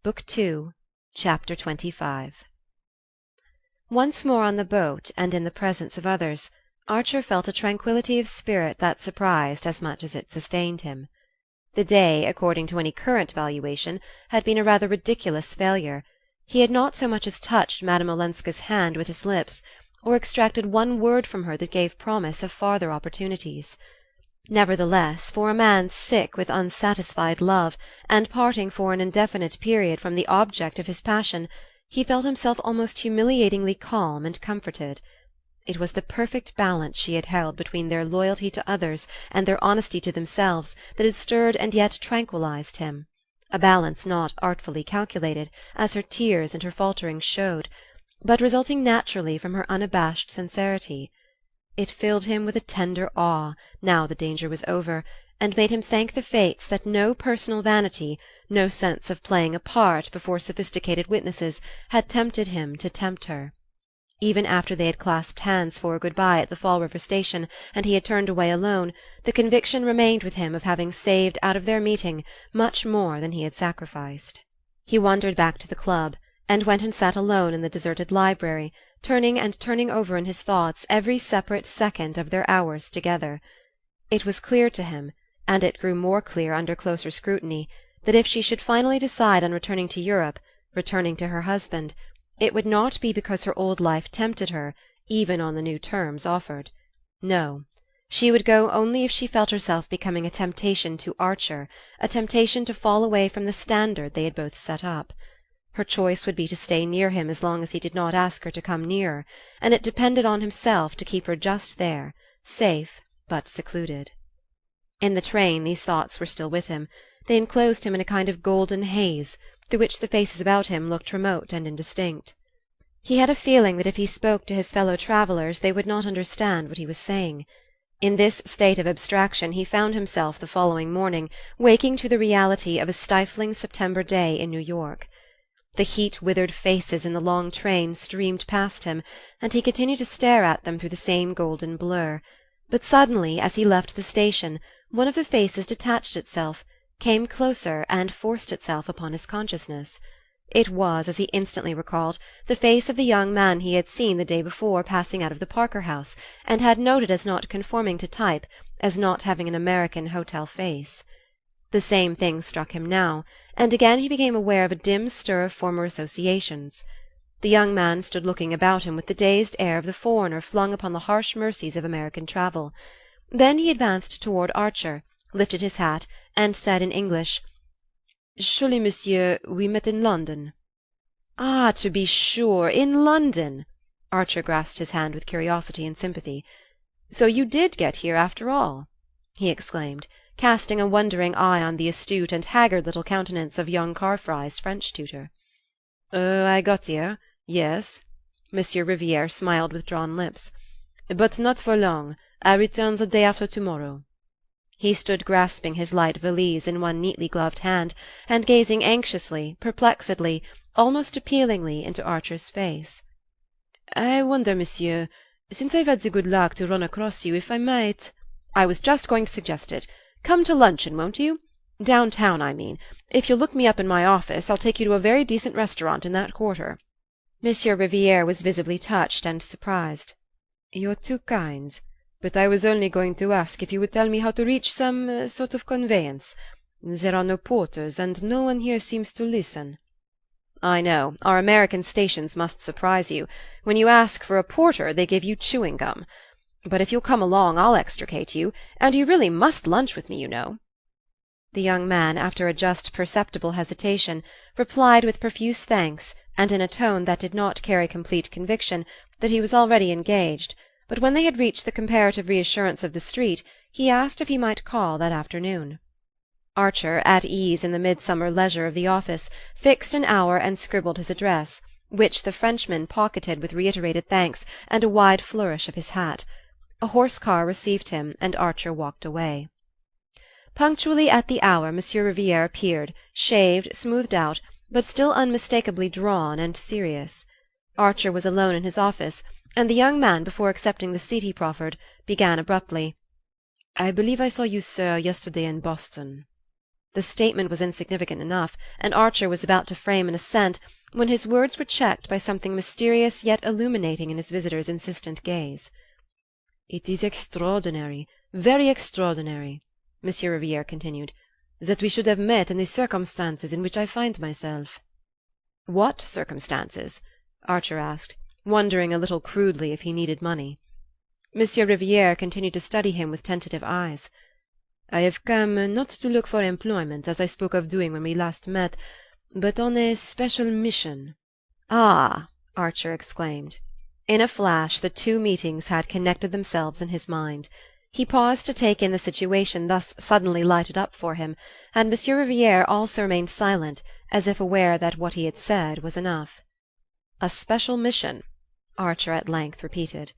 Book 2, Chapter 25. Once more on the boat and in the presence of others, Archer felt a tranquillity of spirit that surprised as much as it sustained him. The day, according to any current valuation, had been a rather ridiculous failure. He had not so much as touched Madame Olenska's hand with his lips, or extracted one word from her that gave promise of farther opportunities. Nevertheless, for a man sick with unsatisfied love, and parting for an indefinite period from the object of his passion, he felt himself almost humiliatingly calm and comforted. It was the perfect balance she had held between their loyalty to others and their honesty to themselves that had stirred and yet tranquillized him, a balance not artfully calculated, as her tears and her falterings showed, but resulting naturally from her unabashed sincerity. It filled him with a tender awe, now the danger was over, and made him thank the fates that no personal vanity, no sense of playing a part before sophisticated witnesses, had tempted him to tempt her. Even after they had clasped hands for good-bye at the Fall River station, and he had turned away alone, the conviction remained with him of having saved out of their meeting much more than he had sacrificed. He wandered back to the club, and went and sat alone in the deserted library, turning over in his thoughts every separate second of their hours together. It was clear to him, and it grew more clear under closer scrutiny, that if she should finally decide on returning to Europe, returning to her husband, it would not be because her old life tempted her, even on the new terms offered. No, she would go only if she felt herself becoming a temptation to Archer, a temptation to fall away from the standard they had both set up. Her choice would be to stay near him as long as he did not ask her to come nearer, and it depended on himself to keep her just there, safe but secluded. In the train these thoughts were still with him. They enclosed him in a kind of golden haze, through which the faces about him looked remote and indistinct. He had a feeling that if he spoke to his fellow travellers they would not understand what he was saying. In this state of abstraction he found himself the following morning waking to the reality of a stifling September day in New York. The heat-withered faces in the long train streamed past him, and he continued to stare at them through the same golden blur. But suddenly, as he left the station, one of the faces detached itself, came closer, and forced itself upon his consciousness. It was, as he instantly recalled, the face of the young man he had seen the day before passing out of the Parker House, and had noted as not conforming to type, as not having an American hotel face. The same thing struck him now, and again he became aware of a dim stir of former associations. The young man stood looking about him with the dazed air of the foreigner flung upon the harsh mercies of American travel. Then he advanced toward Archer, lifted his hat, and said in English, "Surely, monsieur, we met in London." "Ah, to be sure, in London!" Archer grasped his hand with curiosity and sympathy. "So you did get here after all?" he exclaimed, casting a wondering eye on the astute and haggard little countenance of young Carfry's French tutor. I got here, yes." Monsieur Riviere smiled with drawn lips. "But not for long. I return the day after tomorrow." He stood grasping his light valise in one neatly gloved hand, and gazing anxiously, perplexedly, almost appealingly into Archer's face. "I wonder, monsieur, since I've had the good luck to run across you, if I might—" "I was just going to suggest it. Come to luncheon, won't you? Downtown, I mean. If you'll look me up in my office, I'll take you to a very decent restaurant in that quarter." Monsieur Riviere was visibly touched and surprised. "You're too kind. But I was only going to ask if you would tell me how to reach some sort of conveyance. There are no porters, and no one here seems to listen." "I know. Our American stations must surprise you. When you ask for a porter, they give you chewing gum. But if you'll come along, I'll extricate you, and you really must lunch with me, you know." The young man, after a just perceptible hesitation, replied with profuse thanks, and in a tone that did not carry complete conviction, that he was already engaged. But when they had reached the comparative reassurance of the street, he asked if he might call that afternoon. Archer, at ease in the midsummer leisure of the office, fixed an hour and scribbled his address, which the Frenchman pocketed with reiterated thanks and a wide flourish of his hat. A horse-car received him, and Archer walked away. Punctually at the hour Monsieur Riviere appeared, shaved, smoothed out, but still unmistakably drawn and serious. Archer was alone in his office, and the young man, before accepting the seat he proffered, began abruptly, "I believe I saw you, sir, yesterday in Boston." The statement was insignificant enough, and Archer was about to frame an assent when his words were checked by something mysterious yet illuminating in his visitor's insistent gaze. "It is extraordinary, very extraordinary," Monsieur Riviere continued, "that we should have met in the circumstances in which I find myself." "What circumstances?" Archer asked, wondering a little crudely if he needed money. Monsieur Riviere continued to study him with tentative eyes. "I have come not to look for employment, as I spoke of doing when we last met, but on a special mission." "Ah!" Archer exclaimed. In a flash the two meetings had connected themselves in his mind. He paused to take in the situation thus suddenly lighted up for him, and Monsieur Riviere also remained silent, as if aware that what he had said was enough. "A special mission," Archer at length repeated.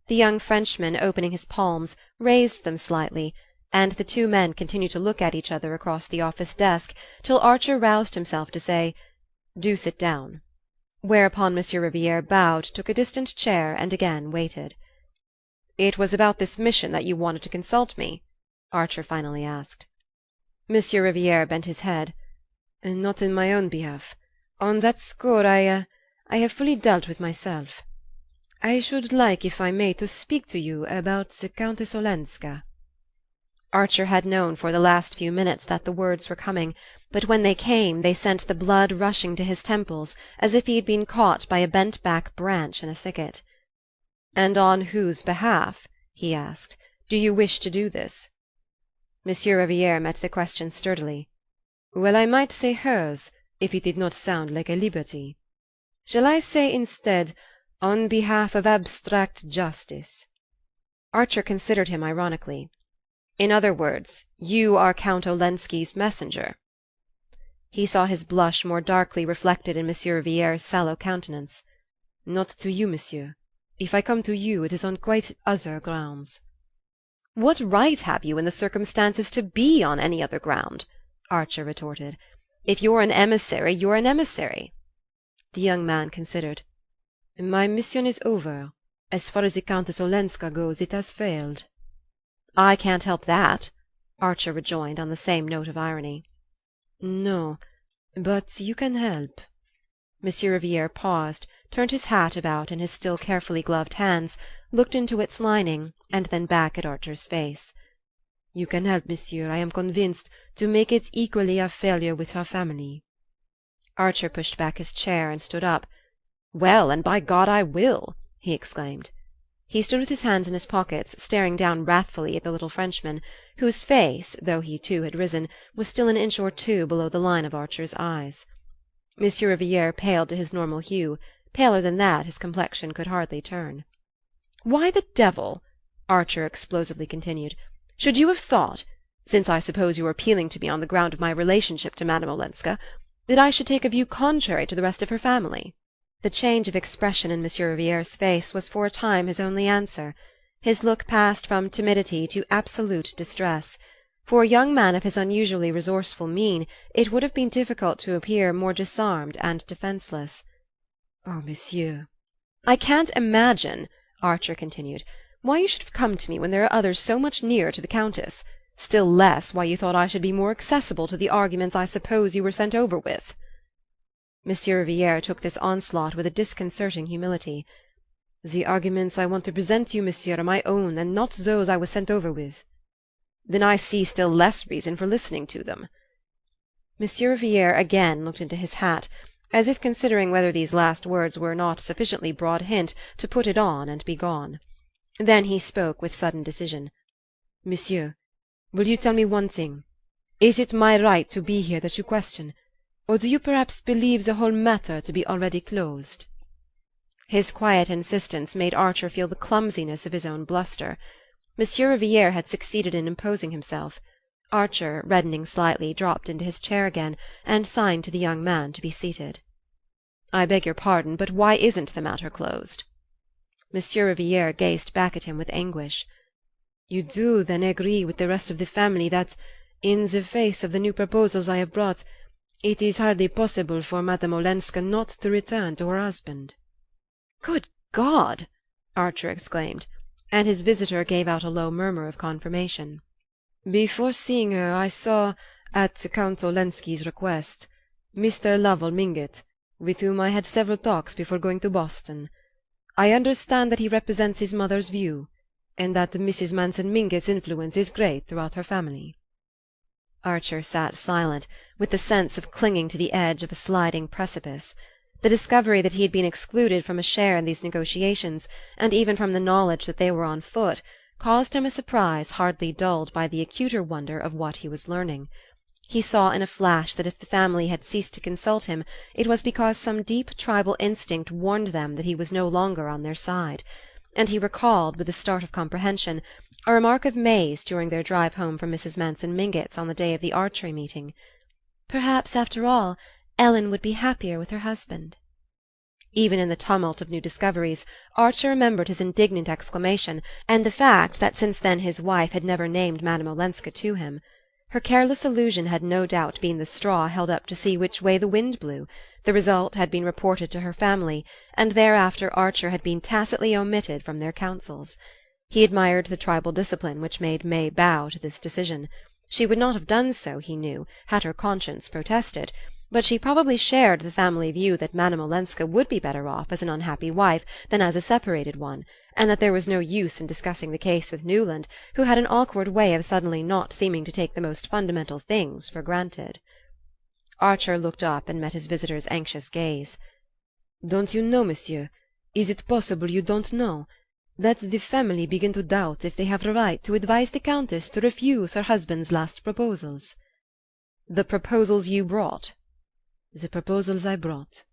The young Frenchman, opening his palms, raised them slightly, and the two men continued to look at each other across the office desk till Archer roused himself to say, "Do sit down," whereupon Monsieur Riviere bowed, took a distant chair, and again waited. "It was about this mission that you wanted to consult me?" Archer finally asked. Monsieur Riviere bent his head. "Not in my own behalf. On that score I have fully dealt with myself. I should like, if I may, to speak to you about the Countess Olenska." Archer had known for the last few minutes that the words were coming, but when they came they sent the blood rushing to his temples as if he had been caught by a bent-back branch in a thicket. "And on whose behalf," he asked, "do you wish to do this?" Monsieur Riviere met the question sturdily. "Well, I might say hers, if it did not sound like a liberty. Shall I say instead, on behalf of abstract justice?" Archer considered him ironically. "In other words, you are Count Olenski's messenger?" He saw his blush more darkly reflected in Monsieur Riviere's sallow countenance. "Not to you, monsieur. If I come to you, it is on quite other grounds." "What right have you in the circumstances to be on any other ground?" Archer retorted. "If you're an emissary, you're an emissary." The young man considered. "My mission is over. As far as the Countess Olenska goes, it has failed." "I can't help that," Archer rejoined on the same note of irony. "No, but you can help." Monsieur Riviere paused, turned his hat about in his still carefully gloved hands, looked into its lining, and then back at Archer's face. "You can help, monsieur, I am convinced, to make it equally a failure with her family." Archer pushed back his chair and stood up. "Well, and by God I will!" he exclaimed. He stood with his hands in his pockets, staring down wrathfully at the little Frenchman, whose face, though he too had risen, was still an inch or two below the line of Archer's eyes. Monsieur Riviere paled to his normal hue; paler than that his complexion could hardly turn. "Why the devil," Archer explosively continued, "should you have thought, since I suppose you are appealing to me on the ground of my relationship to Madame Olenska, that I should take a view contrary to the rest of her family?" The change of expression in Monsieur Riviere's face was for a time his only answer. His look passed from timidity to absolute distress. For a young man of his unusually resourceful mien it would have been difficult to appear more disarmed and defenceless. "Oh, monsieur—" "I can't imagine," Archer continued, "why you should have come to me when there are others so much nearer to the Countess; still less why you thought I should be more accessible to the arguments I suppose you were sent over with." Monsieur Riviere took this onslaught with a disconcerting humility. "The arguments I want to present to you, monsieur, are my own, and not those I was sent over with." "Then I see still less reason for listening to them." Monsieur Riviere again looked into his hat, as if considering whether these last words were not sufficiently broad hint to put it on and be gone. Then he spoke with sudden decision. "Monsieur, will you tell me one thing? Is it my right to be here that you question? Or do you perhaps believe the whole matter to be already closed?" His quiet insistence made Archer feel the clumsiness of his own bluster. Monsieur Riviere had succeeded in imposing himself. Archer, reddening slightly, dropped into his chair again, and signed to the young man to be seated. "I beg your pardon, but why isn't the matter closed?" Monsieur Riviere gazed back at him with anguish. "You do, then, agree with the rest of the family that, in the face of the new proposals I have brought, it is hardly possible for Madame Olenska not to return to her husband?" "Good God!" Archer exclaimed, and his visitor gave out a low murmur of confirmation. "Before seeing her, I saw, At Count Olenski's request, Mr. Lovell Mingott, with whom I had several talks before going to Boston. I understand that he represents his mother's view, and that Mrs. Manson Mingott's influence is great throughout her family." Archer sat silent, with the sense of clinging to the edge of a sliding precipice. The discovery that he had been excluded from a share in these negotiations, and even from the knowledge that they were on foot, caused him a surprise hardly dulled by the acuter wonder of what he was learning. He saw in a flash that if the family had ceased to consult him, it was because some deep tribal instinct warned them that he was no longer on their side; and he recalled, with a start of comprehension, a remark of May's during their drive home from Mrs. Manson Mingott's on the day of the archery meeting. "Perhaps, after all, Ellen would be happier with her husband." Even in the tumult of new discoveries, Archer remembered his indignant exclamation, and the fact that since then his wife had never named Madame Olenska to him. Her careless allusion had no doubt been the straw held up to see which way the wind blew. The result had been reported to her family, and thereafter Archer had been tacitly omitted from their councils. He admired the tribal discipline which made May bow to this decision. She would not have done so, he knew, had her conscience protested, but she probably shared the family view that Madame Olenska would be better off as an unhappy wife than as a separated one, and that there was no use in discussing the case with Newland, who had an awkward way of suddenly not seeming to take the most fundamental things for granted. Archer looked up and met his visitor's anxious gaze. "Don't you know, monsieur, is it possible you don't know, that the family begin to doubt if they have the right to advise the Countess to refuse her husband's last proposals?" "The proposals you brought?" "The proposals I brought."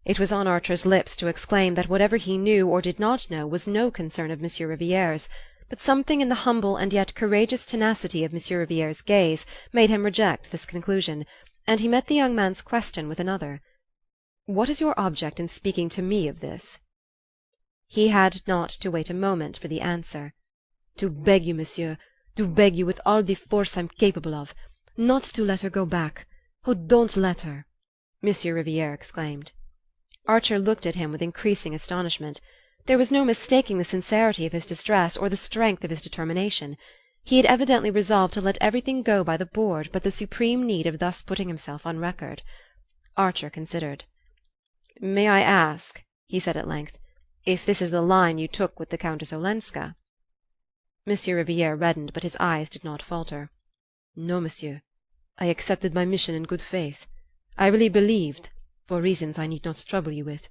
It was on Archer's lips to exclaim that whatever he knew or did not know was no concern of Monsieur Riviere's, but something in the humble and yet courageous tenacity of Monsieur Riviere's gaze made him reject this conclusion, and he met the young man's question with another. "What is your object in speaking to me of this?" He had not to wait a moment for the answer. "To beg you, monsieur, to beg you with all the force I'm capable of, not to let her go back. Oh, don't let her!" Monsieur Riviere exclaimed. Archer looked at him with increasing astonishment. There was no mistaking the sincerity of his distress or the strength of his determination. He had evidently resolved to let everything go by the board but the supreme need of thus putting himself on record. Archer considered. "May I ask," he said at length, "if this is the line you took with the Countess Olenska?" Monsieur Riviere reddened, but his eyes did not falter. "No, monsieur. I accepted my mission in good faith. I really believed, for reasons I need not trouble you with,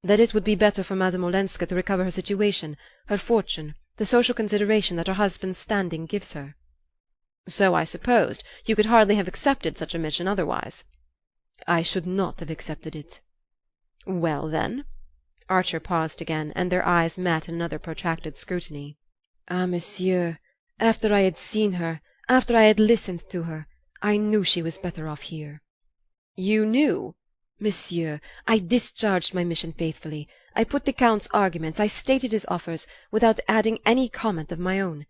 that it would be better for Madame Olenska to recover her situation, her fortune, the social consideration that her husband's standing gives her." "So I supposed. You could hardly have accepted such a mission otherwise." "I should not have accepted it." "Well, then?" Archer paused again, and their eyes met in another protracted scrutiny. "Ah, monsieur, after I had seen her, after I had listened to her, I knew she was better off here." "You knew?" "Monsieur, I discharged my mission faithfully. I put the Count's arguments, I stated his offers, without adding any comment of my own.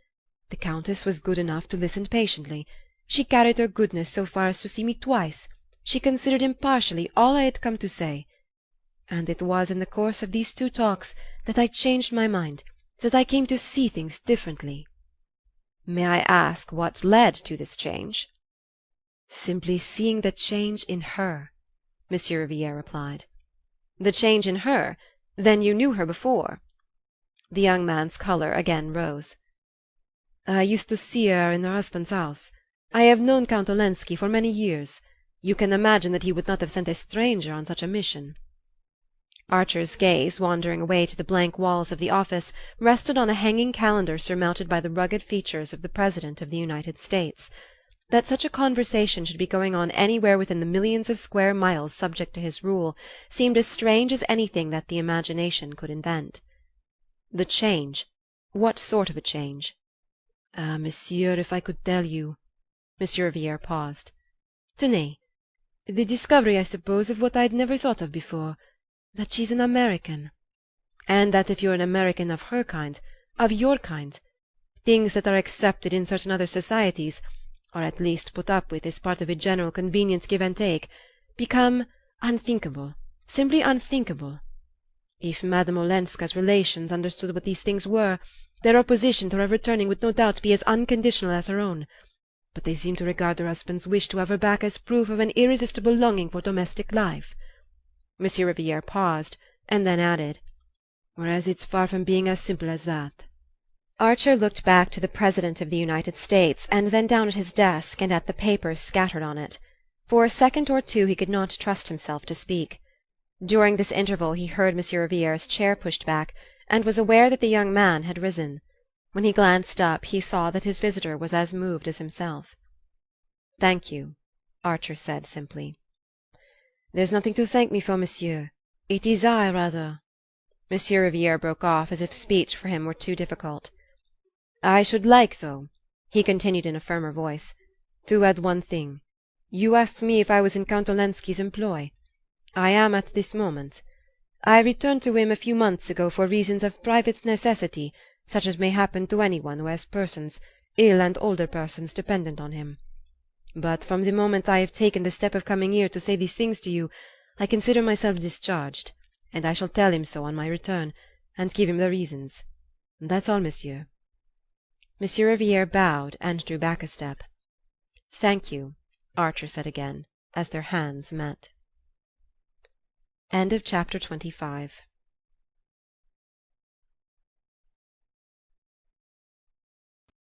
The Countess was good enough to listen patiently. She carried her goodness so far as to see me twice. She considered impartially all I had come to say. And it was in the course of these 2 talks that I changed my mind, that I came to see things differently." "May I ask what led to this change?" "Simply seeing the change in her," Monsieur Riviere replied. "The change in her? Then you knew her before?" The young man's colour again rose. "I used to see her in her husband's house. I have known Count Olenski for many years. You can imagine that he would not have sent a stranger on such a mission." Archer's gaze, wandering away to the blank walls of the office, rested on a hanging calendar surmounted by the rugged features of the President of the United States. That such a conversation should be going on anywhere within the millions of square miles subject to his rule seemed as strange as anything that the imagination could invent. "The change? What sort of a change?" "Ah, monsieur, if I could tell you." Monsieur Riviere paused. "Tenez, the discovery, I suppose, of what I'd never thought of before, that she's an American. And that if you're an American of her kind, of your kind, things that are accepted in certain other societies, or at least put up with as part of a general convenient give and take, become unthinkable, simply unthinkable. If Madame Olenska's relations understood what these things were, their opposition to her returning would no doubt be as unconditional as her own. but they seem to regard their husband's wish to have her back as proof of an irresistible longing for domestic life." Monsieur Riviere paused, and then added, "Whereas it's far from being as simple as that." Archer looked back to the President of the United States, and then down at his desk and at the papers scattered on it. For a second or two he could not trust himself to speak. During this interval he heard Monsieur Riviere's chair pushed back, and was aware that the young man had risen. When he glanced up he saw that his visitor was as moved as himself. "Thank you," Archer said simply. "There's nothing to thank me for, monsieur. It is I, rather." Monsieur Riviere broke off as if speech for him were too difficult. "I should like, though," he continued in a firmer voice, "to add one thing. You asked me if I was in Count Olenski's employ. I am at this moment. I returned to him a few months ago for reasons of private necessity, such as may happen to anyone who has persons, ill and older persons, dependent on him. But from the moment I have taken the step of coming here to say these things to you, I consider myself discharged, and I shall tell him so on my return, and give him the reasons. That's all, monsieur." Monsieur Riviere bowed and drew back a step. "Thank you," Archer said again, as their hands met. End of chapter 25.